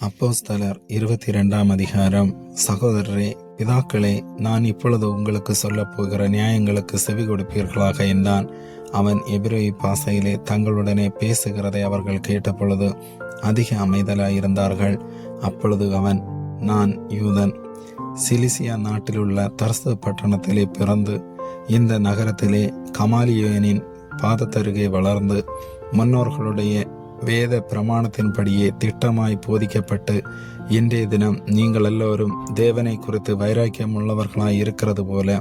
அப்போஸ்தலர் 22 அதிகாரம். சகோதரரே, பிதாக்களே, நான் இப்பொழுது உங்களுக்கு சொல்லப் போகிற நியாயங்களுக்கு செவி கொடுப்பீர்களாக என்றான். அவன் எபிரேய பாஷையிலே தங்களுடனே பேசுகிறதை அவர்கள் கேட்டபொழுது அதிக அமைதலாயிருந்தார்கள். அப்பொழுது அவன், நான் யூதன், சிலிசியா நாட்டிலுள்ள தர்சு பட்டணத்திலே பிறந்து இந்த நகரத்திலே கமாலியோனின் பாதத்தருகே வளர்ந்து முன்னோர்களுடைய வேத பிரமாணத்தின்படியே திட்டமாய் போதிக்கப்பட்டு இன்றைய தினம் நீங்கள் எல்லோரும் தேவனை குறித்து வைராக்கியம் உள்ளவர்களாய் இருக்கிறது போல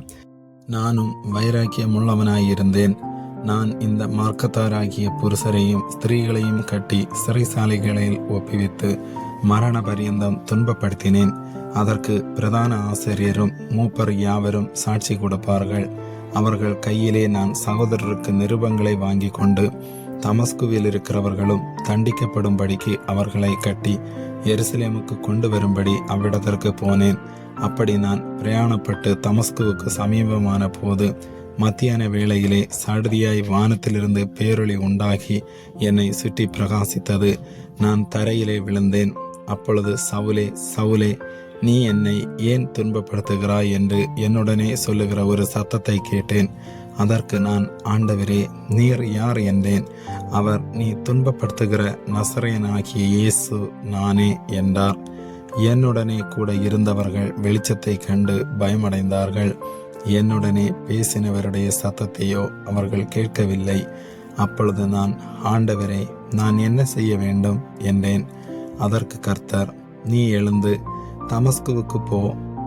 நானும் வைராக்கியம் உள்ளவனாயிருந்தேன். நான் இந்த மார்க்கத்தாராகிய புருஷரையும் ஸ்திரீகளையும் கட்டி சிறைசாலைகளில் ஒப்புவித்து மரண பரியந்தம் துன்பப்படுத்தினேன். அதற்கு பிரதான ஆசிரியரும் மூப்பர் யாவரும் சாட்சி கொடுப்பார்கள். அவர்கள் கையிலே நான் சகோதரருக்கு நிருபங்களை வாங்கி கொண்டு தமஸ்குவில் இருக்கிறவர்களும் தண்டிக்கப்படும்படிக்கு அவர்களை கட்டி எருசலேமுக்கு கொண்டு வரும்படி அவ்விடத்திற்கு போனேன். அப்படி நான் பிரயாணப்பட்டு தமஸ்குவுக்கு சமீபமான போது மத்தியான வேளையிலே சடுதியாய் வானத்திலிருந்து பேரொளி உண்டாகி என்னை சுற்றி பிரகாசித்தது. நான் தரையிலே விழுந்தேன். அப்பொழுது, சவுலே, சவுலே, நீ என்னை ஏன் துன்பப்படுத்துகிறாய் என்று என்னுடனே சொல்லுகிற ஒரு சத்தத்தை கேட்டேன். அதற்கு நான், ஆண்டவரே, நீர் யார் என்றேன். அவர், நீ துன்பப்படுத்துகிற நசரேயனாகிய இயேசு நானே என்றார். என்னுடனே கூட இருந்தவர்கள் வெளிச்சத்தை கண்டு பயமடைந்தார்கள். என்னுடனே பேசினவருடைய சத்தத்தையோ அவர்கள் கேட்கவில்லை. அப்பொழுது நான், ஆண்டவரே, நான் என்ன செய்ய வேண்டும் என்றேன். அதற்கு கர்த்தர், நீ எழுந்து தமஸ்குவுக்கு போ,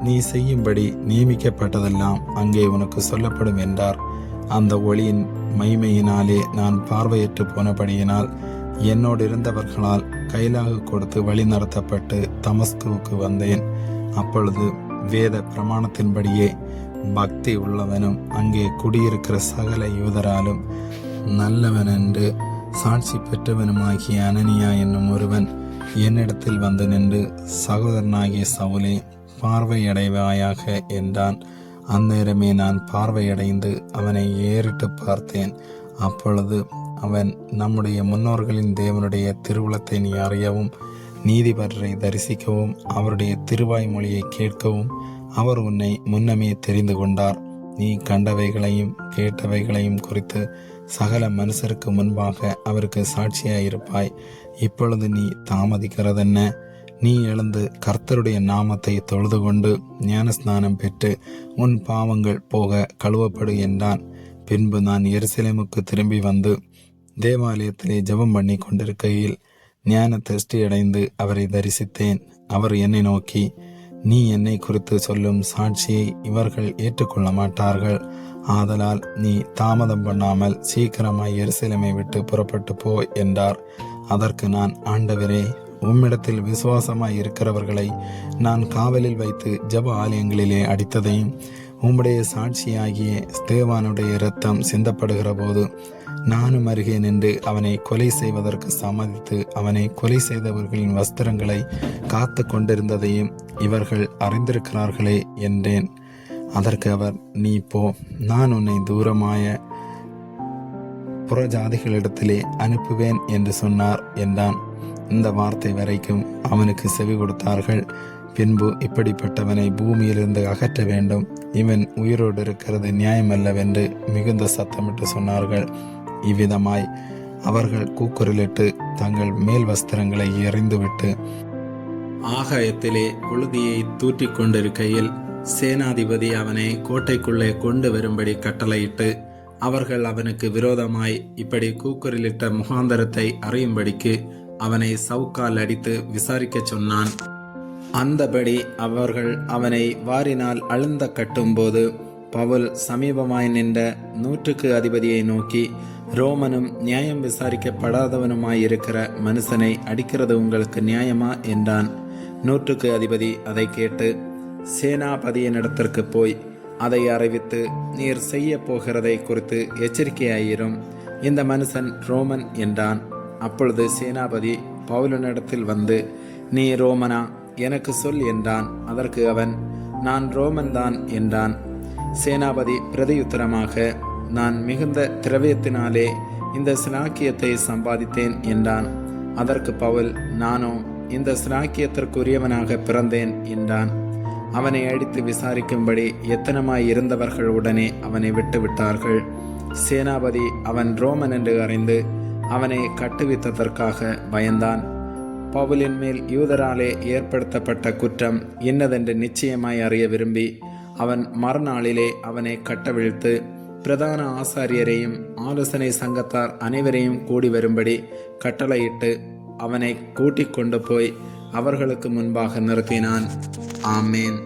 நீ செய்யும்படி நியமிக்கப்பட்டதெல்லாம் அங்கே உனக்கு சொல்லப்படும் என்றார். அந்த ஒளியின் மைமையினாலே நான் பார்வையற்று போனபடியினால் என்னோடு இருந்தவர்களால் கைலாகு கொடுத்து வழி நடத்தப்பட்டு தமஸ்குவுக்கு வந்தேன். அப்பொழுது வேத பிரமாணத்தின்படியே பக்தி உள்ளவனும் அங்கே குடியிருக்கிற சகல யூதராலும் நல்லவன் என்று சாட்சி பெற்றவனுமாகிய அனனியா என்னும் ஒருவன் என்னிடத்தில் வந்து நின்று, சகோதரனாகிய சவுலே, பார்வையடைவாயாக என்றான். அந்நேரமே நான் பார்வையடைந்து அவனை ஏறிட்டு பார்த்தேன். அப்பொழுது அவன், நம்முடைய முன்னோர்களின் தேவனுடைய திருவுளத்தை நீ அறியவும் நீதிபரரை தரிசிக்கவும் அவருடைய திருவாய்மொழியை கேட்கவும் அவர் உன்னை முன்னமே தெரிந்து கொண்டார். நீ கண்டவைகளையும் கேட்டவைகளையும் குறித்து சகல மனுஷருக்கு முன்பாக அவருக்கு சாட்சியாயிருப்பாய். இப்பொழுது நீ தாமதிக்கிறதென்ன? நீ எழுந்து கர்த்தருடைய நாமத்தை தொழுது கொண்டு ஞானஸ்நானம் பெற்று உன் பாவங்கள் போக கழுவப்படு என்றான். பின்பு நான் எருசலேமுக்கு திரும்பி வந்து தேவாலயத்திலே ஜெபம் பண்ணி கொண்டிருக்கையில் ஞான திருஷ்டியடைந்து அவரை தரிசித்தேன். அவர் என்னை நோக்கி, நீ என்னை குறித்து சொல்லும் சாட்சியை இவர்கள் ஏற்றுக்கொள்ள மாட்டார்கள். ஆதலால் நீ தாமதம் பண்ணாமல் சீக்கிரமாய் எருசலேமை விட்டு புறப்பட்டு போ என்றார். அதற்கு நான், ஆண்டவரே, உம்மிடத்தில் விசுவாசமாய் இருக்கிறவர்களை நான் காவலில் வைத்து ஜெப ஆலயங்களிலே அடித்ததையும் உம்முடைய சாட்சியாகிய ஸ்தேவானுடைய இரத்தம் சிந்தப்படுகிற போது நானும் அருகே நின்று அவனை கொலை செய்வதற்கு சம்மதித்து அவனை கொலை செய்தவர்களின் வஸ்திரங்களை காத்து கொண்டிருந்ததையும் இவர்கள் அறிந்திருக்கிறார்களே என்றேன். அதற்கு அவர், நீ போ, நான் உன்னை தூரமாய புறஜாதிகளிடத்திலே அனுப்புவேன் என்று சொன்னார் என்றான். இந்த வார்த்தை வரைக்கும் அவனுக்கு செவி கொடுத்தார்கள். பின்பு, இப்படிப்பட்டவனை பூமியிலிருந்து அகற்ற வேண்டும், இவன் உயிரோடு இருக்கிறது நியாயமல்லவென்று மிகுந்த சத்தமிட்டு சொன்னார்கள். இவ்விதமாய் அவர்கள் கூக்குரலிட்டு தங்கள் மேல் வஸ்திரங்களை எறிந்துவிட்டு ஆகாயத்திலே புழுதியை தூற்றிக் கொண்டிருக்கையில் சேனாதிபதி அவனை கோட்டைக்குள்ளே கொண்டு வரும்படி கட்டளையிட்டு அவர்கள் அவனுக்கு விரோதமாய் இப்படி கூக்குரலிட்ட முகாந்தரத்தை அறியும்படிக்கு அவனை சவுக்கால் அடித்து விசாரிக்க சொன்னான். அந்தபடி அவர்கள் அவனை வாரினால் அழுந்த கட்டும்போது பவுல் சமீபமாய் நின்ற 100க்கு அதிபதியை நோக்கி, ரோமனும் நியாயம் விசாரிக்கப்படாதவனுமாயிருக்கிற மனுஷனை அடிக்கிறது உங்களுக்கு நியாயமா என்றான். 100க்கு அதிபதி அதை கேட்டு, சேனாபதியினிடத்திற்கு போய் அதை அறிவித்து, நீர் செய்ய போகிறதை குறித்து எச்சரிக்கையாயிரும், இந்த மனுஷன் ரோமன் என்றான். அப்பொழுது சேனாபதி பவுலனிடத்தில் வந்து, நீ ரோமனா? எனக்கு சொல் என்றான். அதற்கு அவன், நான் ரோமன் தான் என்றான். சேனாபதி பிரதியுத்தரமாக, நான் மிகுந்த திரவியத்தினாலே இந்த சிலாக்கியத்தை சம்பாதித்தேன் என்றான். அதற்கு பவுல், நானோ இந்த சிலாக்கியத்திற்குரியவனாக பிறந்தேன் என்றான். அவனை அடித்து விசாரிக்கும்படி எத்தனமாய் இருந்தவர்கள் உடனே அவனை விட்டுவிட்டார்கள். சேனாபதி அவன் ரோமன் என்று அறிந்து அவனை கட்டுவித்ததற்காக பயந்தான். பவுலின் மேல் யூதராலே ஏற்படுத்தப்பட்ட குற்றம் இன்னதென்று நிச்சயமாய் அறிய விரும்பி அவன் மறுநாளிலே அவனை கட்டவிழ்த்து பிரதான ஆசாரியரையும் ஆலோசனை சங்கத்தார் அனைவரையும் கூடி வரும்படி கட்டளையிட்டு அவனை கூட்டிக் கொண்டு போய் அவர்களுக்கு முன்பாக நிறுத்தினான். ஆமேன்.